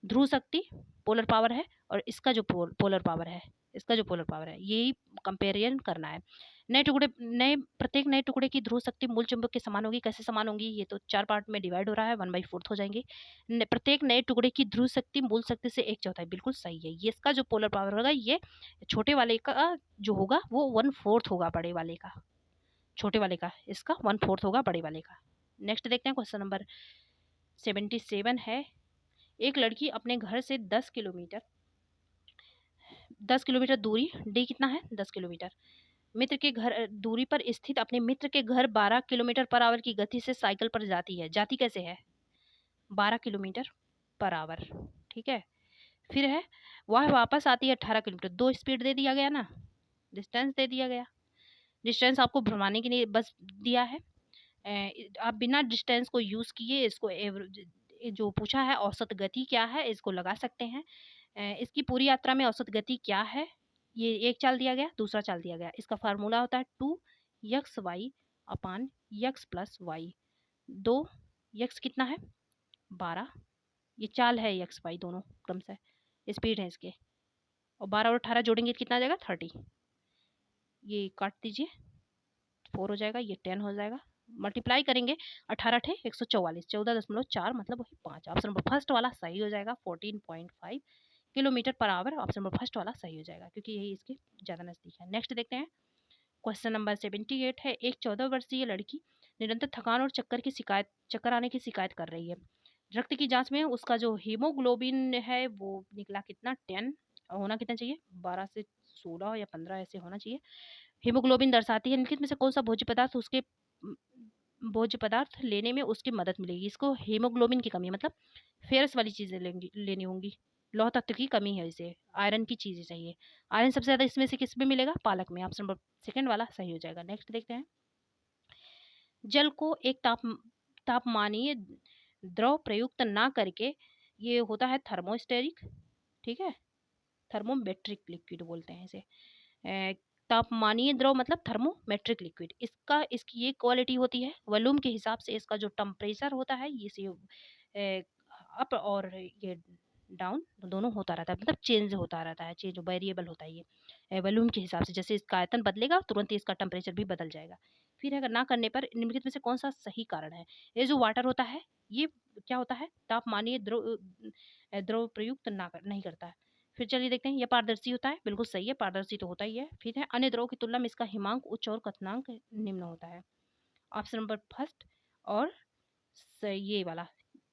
ध्रुव शक्ति पोलर पावर है, और इसका जो पोलर पावर है, इसका जो पोलर पावर है, यही कंपेरिजन करना है। प्रत्येक नए टुकड़े की ध्रुव शक्ति मूल चुंबक के समान होगी, कैसे समान होगी, ये तो 4 पार्ट में डिवाइड हो रहा है, 1/4 हो जाएंगे। प्रत्येक नए टुकड़े की ध्रुव शक्ति मूल शक्ति से 1/4, बिल्कुल सही है। ये इसका जो पोलर पावर होगा, ये छोटे वाले का जो होगा वो 1/4 होगा, बड़े वाले का, छोटे वाले का इसका 1/4 होगा, बड़े वाले का। नेक्स्ट देखते हैं, क्वेश्चन नंबर 77 है, एक लड़की अपने घर से 10 किलोमीटर दूरी, डी कितना है, 10 किलोमीटर, मित्र के घर दूरी पर स्थित अपने मित्र के घर 12 किलोमीटर पर आवर की गति से साइकिल पर जाती है, जाती कैसे है, 12 किलोमीटर पर आवर, ठीक है। फिर है, वह वापस आती है 18 किलोमीटर, दो स्पीड दे दिया गया ना, डिस्टेंस दे दिया गया, डिस्टेंस आपको भरमाने के लिए बस दिया है। आप बिना डिस्टेंस को यूज़ किए इसको जो पूछा है औसत गति क्या है, इसको लगा सकते हैं। इसकी पूरी यात्रा में औसत गति क्या है, ये एक चाल दिया गया, दूसरा चाल दिया गया, इसका फार्मूला होता है 2xy अपान x प्लस वाई, 2x कितना है 12, ये चाल है x y दोनों क्रम से स्पीड है इसके, और 12 और 18 जोड़ेंगे तो कितना आ जाएगा 30, ये काट दीजिए 4 हो जाएगा, ये 10 हो जाएगा, मल्टीप्लाई करेंगे 18 × 144, 14.4 मतलब वही 5। ऑप्शन नंबर फर्स्ट वाला सही हो जाएगा, 14.5 kilometre per hour, option number first वाला सही हो जाएगा, क्योंकि यही इसके ज़्यादा नज़दीक है। नेक्स्ट देखते हैं, क्वेश्चन नंबर 78 है, एक 14 वर्षीय लड़की निरंतर थकान और चक्कर आने की शिकायत कर रही है। रक्त की जांच में उसका जो हीमोग्लोबिन है वो निकला कितना, 10, होना कितना चाहिए 12 से 16 या 15 ऐसे होना चाहिए। हीमोग्लोबिन दर्शाती है निम्नलिखित में से कौन सा भोज्य पदार्थ उसके भोज्य पदार्थ लेने में उसकी मदद मिलेगी। इसको हीमोग्लोबिन की कमी मतलब फेरस वाली चीज़ें लेनी होंगी, लौह तत्व की कमी है, इसे आयरन की चीज़ें चाहिए। आयरन सबसे ज़्यादा इसमें से किस में मिलेगा, पालक में, ऑप्शन नंबर सेकंड वाला सही हो जाएगा। नेक्स्ट देखते हैं, जल को एक तापमानीय द्रव प्रयुक्त ना करके, ये होता है थर्मोस्टेरिक, ठीक है, थर्मोमेट्रिक लिक्विड बोलते हैं इसे। तापमानीय द्रव मतलब थर्मोमेट्रिक लिक्विड, इसकी ये क्वालिटी होती है, वॉल्यूम के हिसाब से इसका जो टेम्परेचर होता है ये अप और ये डाउन दोनों होता रहता है, मतलब चेंज होता रहता है, चेंज वेरिएबल होता है ये वॉल्यूम के हिसाब से, जैसे इसका आयतन बदलेगा तुरंत ही इसका टेम्परेचर भी बदल जाएगा। फिर अगर ना करने पर निम्नलिखित में से कौन सा सही कारण है, ये जो वाटर होता है ये क्या होता है, तापमानीय द्रव प्रयुक्त नहीं करता है। फिर चलिए देखते हैं, यह पारदर्शी होता है, बिल्कुल सही है, पारदर्शी तो होता ही है। फिर है, अन्य द्रव की तुलना में इसका हिमांक उच्च और कथनांक निम्न होता है। ऑप्शन नंबर फर्स्ट और ये वाला,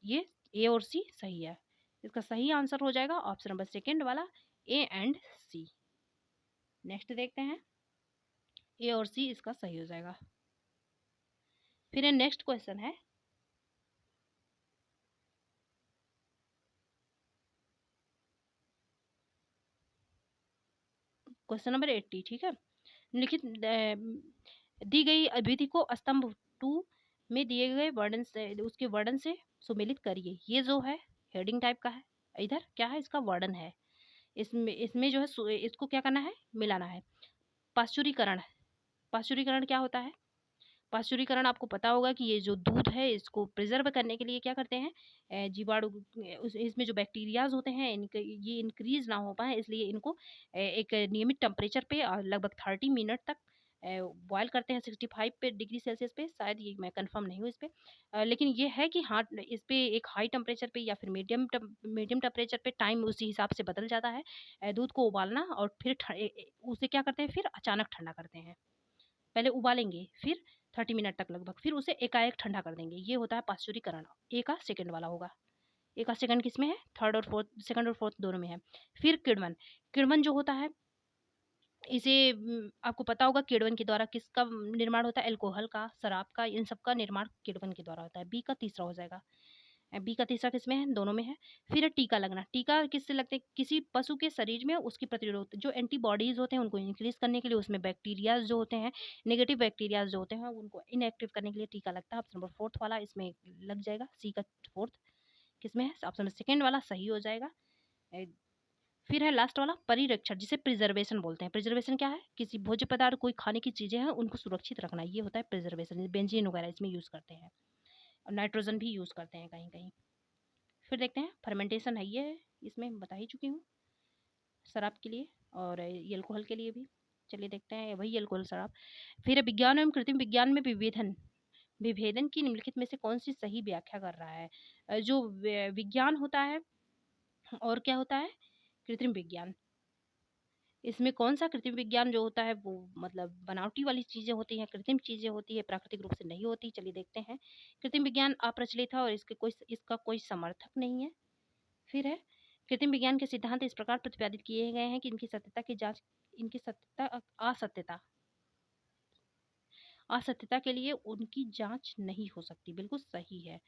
ये ए और सी सही है। इसका सही आंसर हो जाएगा ऑप्शन नंबर सेकंड वाला, ए एंड सी। नेक्स्ट देखते हैं, ए और सी इसका सही हो जाएगा। फिर नेक्स्ट क्वेश्चन है, क्वेश्चन नंबर 80। ठीक है, निम्नलिखित दी गई अभिधि को स्तंभ 2 में दिए गए वर्णन से, उसके वर्णन से सुमेलित करिए। ये जो है हेडिंग टाइप का है, इधर क्या है, इसका वर्णन है। इसमें जो है इसको क्या करना है, मिलाना है। पाश्चुरीकरण, पाश्चुरीकरण क्या होता है? पाश्चुरीकरण आपको पता होगा कि ये जो दूध है इसको प्रिजर्व करने के लिए क्या करते हैं, जीवाणु इसमें जो बैक्टीरियाज होते हैं इनके ये इंक्रीज ना हो पाए, इसलिए इनको एक नियमित टेम्परेचर पे लगभग 30 मिनट तक बॉयल करते हैं, 65 पे डिग्री सेल्सियस पे। शायद ये मैं कंफर्म नहीं हूँ इस पे, लेकिन ये है कि हाँ, इस पे एक हाई टेम्परेचर पे या फिर मीडियम टेम्परेचर पे टाइम उसी हिसाब से बदल जाता है। दूध को उबालना और फिर उसे क्या करते हैं, फिर अचानक ठंडा करते हैं। पहले उबालेंगे, फिर 30 मिनट तक लगभग, फिर उसे एकाएक ठंडा कर देंगे। ये होता है पाश्चुरीकरण। ए का सेकंड वाला होगा। ए का सेकंड किस में है, थर्ड और फोर्थ, सेकंड और फोर्थ दोनों में है। फिर किण्वन, किण्वन जो होता है इसे आपको पता होगा किण्वन के द्वारा किसका निर्माण होता है, एल्कोहल का, शराब का, इन सब का निर्माण किण्वन के द्वारा होता है। बी का तीसरा हो जाएगा। बी का तीसरा किसमें है, दोनों में है। फिर है टीका लगना, टीका किससे लगते हैं, किसी पशु के शरीर में उसकी प्रतिरोध जो एंटीबॉडीज होते हैं उनको इंक्रीज करने के लिए, उसमें बैक्टीरियाज जो होते हैं, नेगेटिव बैक्टीरियाज जो होते हैं उनको इनएक्टिव करने के लिए टीका लगता है। ऑप्शन नंबर फोर्थ वाला इसमें लग जाएगा, सी का फोर्थ किसमें है, ऑप्शन नंबर सेकेंड वाला सही हो जाएगा। फिर है लास्ट वाला परिरक्षण, जिसे प्रिजर्वेशन बोलते हैं। प्रिजर्वेशन क्या है, किसी भोज्य पदार्थ कोई खाने की चीजें हैं उनको सुरक्षित रखना, ये होता है प्रिजर्वेशन। बेंजीन वगैरह इसमें यूज करते हैं, और नाइट्रोजन भी यूज करते हैं कहीं कहीं। फिर देखते हैं फर्मेंटेशन है, ये इसमें बता ही चुकी हूँ शराब के लिए और ये अल्कोहल के लिए भी। चलिए देखते हैं वही अल्कोहल शराब। फिर विज्ञान एवं कृत्रिम विज्ञान में विभेदन, विभेदन की निम्नलिखित में से कौन सी सही व्याख्या कर रहा है? जो विज्ञान होता है और क्या होता है, कृत्रिम विज्ञान। इसमें कौन सा कृत्रिम विज्ञान जो होता है वो मतलब बनावटी वाली चीजें होती हैं, कृत्रिम चीजें होती है, प्राकृतिक रूप से नहीं होती। चलिए देखते हैं, कृत्रिम विज्ञान अप्रचलित है और इसका कोई समर्थक नहीं है। फिर है कृत्रिम विज्ञान के सिद्धांत इस प्रकार प्रतिपादित किए गए हैं कि इनकी सत्यता की जांच, इनकी सत्यता असत्यता, असत्यता के लिए उनकी जांच नहीं हो सकती, बिल्कुल सही है।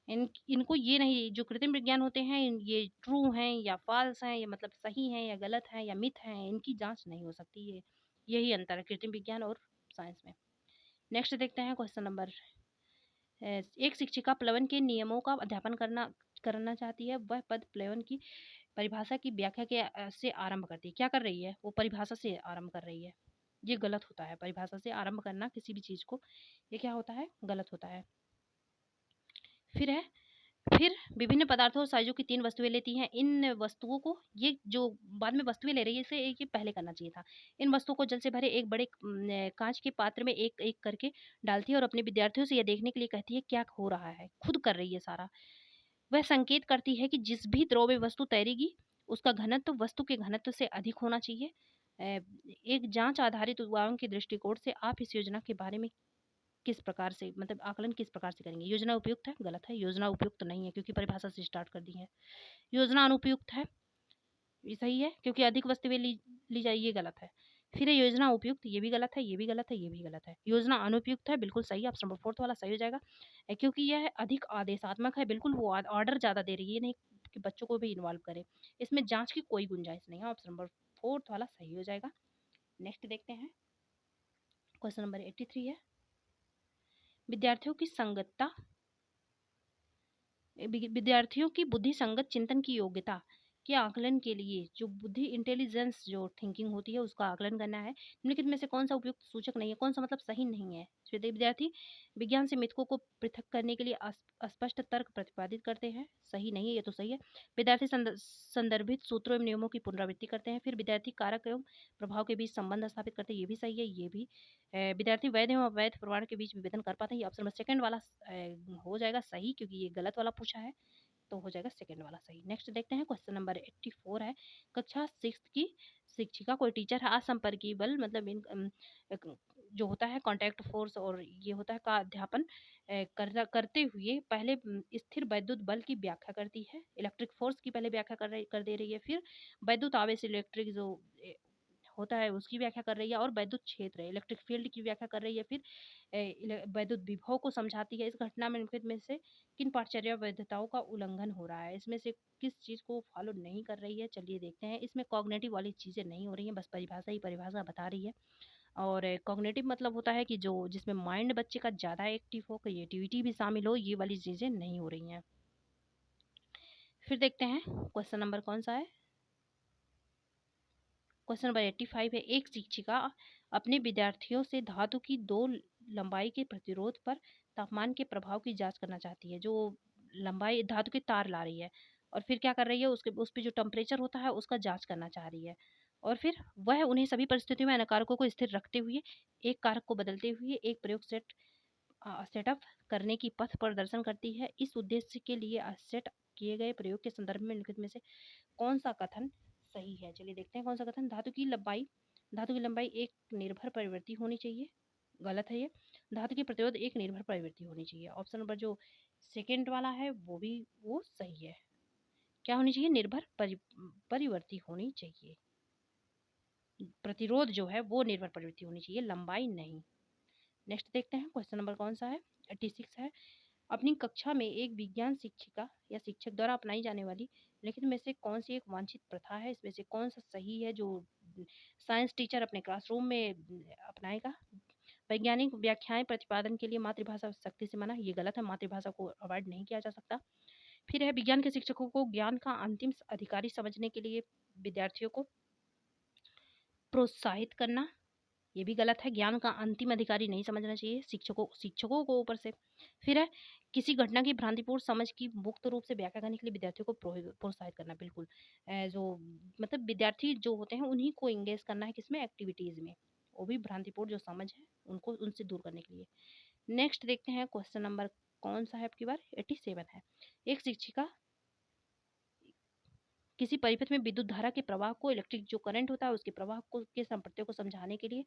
इनको ये नहीं, जो कृत्रिम विज्ञान होते हैं ये ट्रू हैं या फॉल्स हैं, या मतलब सही हैं या गलत हैं या मिथ हैं, इनकी जांच नहीं हो सकती। ये यही अंतर है कृत्रिम विज्ञान और साइंस में। नेक्स्ट देखते हैं क्वेश्चन नंबर, एक शिक्षिका प्लवन के नियमों का अध्यापन करना चाहती है। वह पद प्लवन की परिभाषा की व्याख्या के से आरंभ करती है। क्या कर रही है, वो परिभाषा से आरंभ कर रही है। ये गलत होता है, परिभाषा से आरंभ करना किसी भी चीज को, ये क्या होता है, गलत होता है। फिर है, फिर विभिन्न पदार्थों और साइजों की 3 वस्तुएं लेती हैं। इन वस्तुओं को, ये जो बाद में वस्तुएं ले रही है इसे ये पहले करना चाहिए था। इन वस्तुओं को जल से भरे एक बड़े कांच के पात्र में एक एक करके डालती है और अपने विद्यार्थियों से यह देखने के लिए कहती है क्या हो रहा है, खुद कर रही है सारा। वह संकेत करती है कि जिस भी द्रव्य वस्तु तैरेगी उसका घनत्व वस्तु के घनत्व से अधिक होना चाहिए। एक जांच आधारित उपायों के दृष्टिकोण से आप इस योजना के बारे में किस प्रकार से, मतलब आकलन किस प्रकार से करेंगे? योजना उपयुक्त है, गलत है, योजना उपयुक्त नहीं है क्योंकि परिभाषा से स्टार्ट कर दी है। योजना अनुपयुक्त है, ये सही है क्योंकि अधिक वस्तुएं ली जाए, ये गलत है। फिर है योजना उपयुक्त, ये भी गलत है, ये भी गलत है, ये भी गलत है। योजना अनुपयुक्त है, बिल्कुल सही, ऑप्शन नंबर फोर्थ वाला सही हो जाएगा। क्योंकि यह अधिक आदेशात्मक है, बिल्कुल वो ऑर्डर ज्यादा दे रही है, ये नहीं कि बच्चों को भी इन्वॉल्व करे। इसमें जांच की कोई गुंजाइश नहीं है, ऑप्शन नंबर फोर्थ वाला सही हो जाएगा। नेक्स्ट देखते हैं, क्वेश्चन नंबर 83 है, विद्यार्थियों की संगतता, विद्यार्थियों की बुद्धि संगत चिंतन की योग्यता के आकलन के लिए जो बुद्धि इंटेलिजेंस जो थिंकिंग होती है उसका आकलन करना है। निम्नलिखित में से कौन सा उपयुक्त सूचक नहीं है, कौन सा मतलब सही नहीं है? विद्यार्थी विज्ञान से मिथकों को पृथक करने के लिए स्पष्ट तर्क प्रतिपादित करते हैं, सही नहीं है, ये तो सही है। विद्यार्थी संदर्भित सूत्रों एवं नियमों की पुनरावृत्ति करते हैं। फिर विद्यार्थी कारक एवं प्रभाव के बीच संबंध स्थापित करते हैं, ये भी सही है। ये भी विद्यार्थी वैध एवं अवैध प्रमाण के बीच विभेदन कर पाते हैं, ये ऑप्शन नंबर सेकंड वाला हो जाएगा सही, क्योंकि ये गलत वाला पूछा है। तो हो जाएगा सेकंड वाला सही। नेक्स्ट देखते हैं क्वेश्चन नंबर 84 है, कक्षा 6 की शिक्षिका कोई टीचर है असंपर्कीय बल मतलब जो होता है कॉन्टैक्ट फोर्स और ये होता है का अध्यापन करते हुए पहले स्थिर वैद्युत बल की व्याख्या करती है, इलेक्ट्रिक फोर्स की पहले व्याख्या कर दे रही है, फिर वैद्युत आवेश इलेक्ट्रिक जो होता है उसकी व्याख्या कर रही है, और वैद्युत क्षेत्र इलेक्ट्रिक फील्ड की व्याख्या कर रही है, फिर वैद्युत विभव को समझाती है। इस घटना में निम्नलिखित में से किन पाठचर्या वैधताओं का उल्लंघन हो रहा है, इसमें से किस चीज़ को फॉलो नहीं कर रही है, चलिए देखते हैं। इसमें कॉग्निटिव वाली चीज़ें नहीं हो रही हैं, बस परिभाषा ही परिभाषा बता रही है। और कॉग्निटिव मतलब होता है कि जो जिसमें माइंड बच्चे का ज़्यादा एक्टिव हो, क्रिएटिविटी भी शामिल हो, ये वाली चीज़ें नहीं हो रही हैं। फिर देखते हैं क्वेश्चन नंबर कौन सा है, क्वेश्चन नंबर 85 है, एक शिक्षिका अपने विद्यार्थियों से धातु की दो लंबाई के प्रतिरोध पर तापमान के प्रभाव की जांच करना चाहती है। जो लंबाई धातु के तार ला रही है और फिर क्या कर रही है, उसके उस पर जो टेम्परेचर होता है उसका जांच करना चाह रही है, और फिर वह उन्हें सभी परिस्थितियों में अन्य कारकों को स्थिर रखते हुए एक कारक को बदलते हुए एक प्रयोग सेटअप करने की पथ प्रदर्शन करती है। इस उद्देश्य के लिए सेट किए गए प्रयोग के संदर्भ में निम्नलिखित में से कौन सा कथन सही है, चलिए देखते हैं कौन सा कथन। धातु की लंबाई एक निर्भर परिवर्ती होनी चाहिए, गलत है ये। धातु की प्रतिरोध एक निर्भर परिवर्ती होनी चाहिए। ऑप्शन नंबर जो सेकेंड वाला है वो सही है। क्या होनी चाहिए, निर्भर परिवर्ती होनी चाहिए, प्रतिरोध जो है वो निर्भर परिवर्ती होनी चाहिए, लंबाई नहीं। नेक्स्ट देखते हैं क्वेश्चन नंबर कौन सा है, 86 है, अपनी कक्षा में एक विज्ञान शिक्षिका या शिक्षक द्वारा अपनाई जाने वाली लेकिन में से कौन सी एक वांछित प्रथा है, इसमें से कौन सा सही है जो साइंस टीचर अपने क्लासरूम में अपनाएगा। वैज्ञानिक व्याख्याएं प्रतिपादन के लिए मातृभाषा सख्ती से मना, ये गलत है, मातृभाषा को अवॉइड नहीं किया जा सकता। फिर है विज्ञान के शिक्षकों को ज्ञान का अंतिम अधिकारी समझने के लिए विद्यार्थियों को प्रोत्साहित करना, ये भी गलत है, ज्ञान का अंतिम अधिकारी नहीं समझना चाहिए शिक्षकों को ऊपर से। फिर है किसी घटना की भ्रांतिपूर्ण समझ की मुक्त रूप से व्याख्या करने के लिए विद्यार्थियों को प्रोत्साहित करना, बिल्कुल जो मतलब विद्यार्थी जो होते हैं उन्हीं को इंगेज करना है किसमें, एक्टिविटीज में, वो भी भ्रांतिपूर्ण जो समझ है उनको उनसे दूर करने के लिए। नेक्स्ट देखते हैं क्वेश्चन नंबर कौन सा है, आपकी बार 87 है, एक शिक्षिका किसी परिपथ में विद्युत धारा के प्रवाह को, इलेक्ट्रिक जो करंट होता है उसके प्रवाह को के संप्रत्यों को समझाने के लिए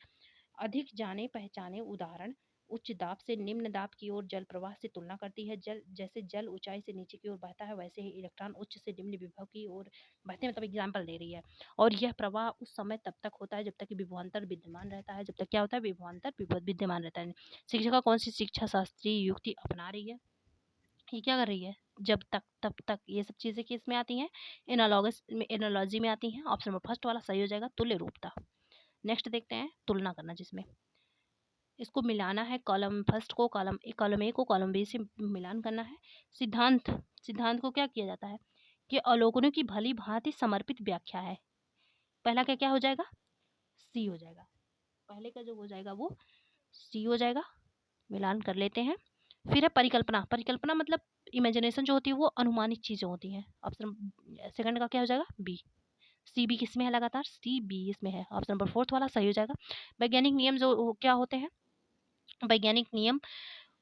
अधिक जाने पहचाने उदाहरण उच्च दाब से निम्न दाब की ओर जल प्रवाह से तुलना करती है। जैसे जल ऊंचाई से नीचे की ओर बहता है वैसे ही इलेक्ट्रॉन उच्च से निम्न विभव की ओर बहते, मतलब एग्जाम्पल दे रही है। और यह प्रवाह उस समय तब तक होता है जब तक कि विभवांतर विद्यमान रहता है, जब तक क्या होता है, विभवांतर विद्यमान रहता है। शिक्षिका कौन सी शिक्षा शास्त्रीय युक्ति अपना रही है, ये क्या कर रही है, जब तक तब तक, ये सब चीजें किस में आती हैं, एनालॉजी में आती हैं। ऑप्शन नंबर फर्स्ट वाला सही हो जाएगा, तुल्य रूपता। नेक्स्ट देखते हैं तुलना करना, जिसमें इसको मिलाना है, कॉलम फर्स्ट को कॉलम ए को कॉलम बी से मिलान करना है। सिद्धांत को क्या किया जाता है कि अवलोकनों की भली भांति समर्पित व्याख्या है। पहला क्या क्या हो जाएगा, सी हो जाएगा, पहले का जो हो जाएगा वो सी हो जाएगा, मिलान कर लेते हैं। फिर है परिकल्पना मतलब इमेजिनेशन जो होती है वो अनुमानित चीजें होती हैं। ऑप्शन सेकंड का क्या हो जाएगा, बी। सी बी किस में है, लगातार सी बी इसमें है, ऑप्शन नंबर फोर्थ वाला सही हो जाएगा। वैज्ञानिक नियम जो क्या होते हैं, वैज्ञानिक नियम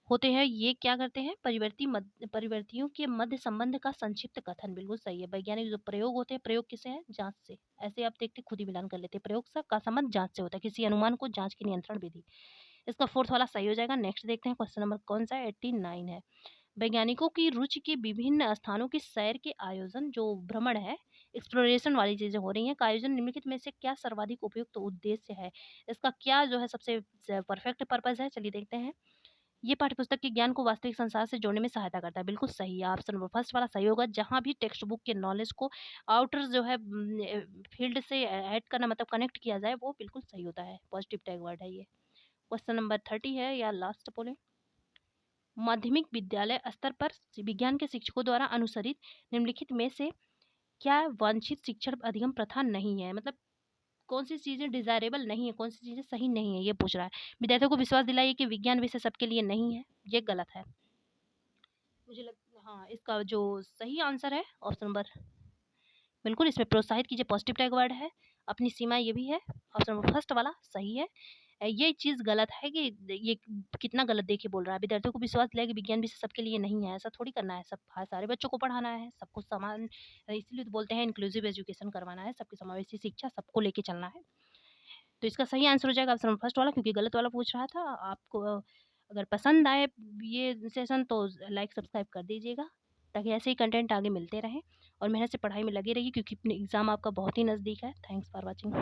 होते हैं, ये क्या करते हैं, परिवर्तियों के मध्य संबंध का संक्षिप्त कथन, बिल्कुल सही है। वैज्ञानिक जो प्रयोग होते हैं, प्रयोग किससे है, जांच से, ऐसे आप देखते खुद ही मिलान कर लेते, प्रयोग का संबंध जांच से होता है, किसी अनुमान को जांच की नियंत्रण विधि, इसका फोर्थ वाला सही हो जाएगा। नेक्स्ट देखते हैं क्वेश्चन नंबर कौन सा है, 89 है, वैज्ञानिकों की रुचि के विभिन्न स्थानों की सैर के आयोजन, जो भ्रमण है, एक्सप्लोरेशन वाली चीजें हो रही हैं, का आयोजन निम्नलिखित में से क्या सर्वाधिक उपयुक्त उद्देश्य है, इसका क्या जो है सबसे परफेक्ट पर्पज है, चलिए देखते हैं। ये पाठ्यपुस्तक के ज्ञान को वास्तविक संसार से जोड़ने में सहायता करता है, बिल्कुल सही है, ऑप्शन नंबर फर्स्ट वाला सही होगा। जहां भी टेक्स्ट बुक के नॉलेज को आउटर जो है फील्ड से ऐड करना, मतलब कनेक्ट किया जाए, वो बिल्कुल सही होता है, पॉजिटिव टैग वर्ड है ये। क्वेश्चन नंबर 30 है, या लास्ट बोले, माध्यमिक विद्यालय स्तर पर विज्ञान के शिक्षकों द्वारा अनुसरित निम्नलिखित में से क्या वांछित शिक्षण अधिगम प्रथा नहीं है, मतलब कौन सी चीजें डिजायरेबल नहीं है, कौन सी चीजें सही नहीं है, ये पूछ रहा है। विद्यार्थियों को विश्वास दिलाइए कि विज्ञान विषय सबके लिए नहीं है, ये गलत है, मुझे हाँ, इसका जो सही आंसर है ऑप्शन नंबर, बिल्कुल इसमें प्रोत्साहित कीजिए, पॉजिटिव टैग वर्ड है, अपनी सीमा, ये भी है, ऑप्शन नंबर फर्स्ट वाला सही है। ये चीज़ गलत है कि ये कितना गलत देखिए बोल रहा है। विद्यार्थियों को विश्वास दिलाया कि विज्ञान विषय सबके लिए नहीं है, ऐसा थोड़ी करना है। सब हाँ, सारे बच्चों को पढ़ाना है, सबको समान इसलिए तो बोलते हैं इंक्लूसिव एजुकेशन करवाना है, सबकी समावेशी शिक्षा सबको लेके चलना है। तो इसका सही आंसर हो जाएगा ऑप्शन फर्स्ट वाला, क्योंकि गलत वाला पूछ रहा था। आपको अगर पसंद आए ये सेशन तो लाइक सब्सक्राइब कर दीजिएगा, ताकि ऐसे ही कंटेंट आगे मिलते रहें और मेहनत से पढ़ाई में लगे रहिए, क्योंकि एग्ज़ाम आपका बहुत ही नज़दीक है। Thanks for watching.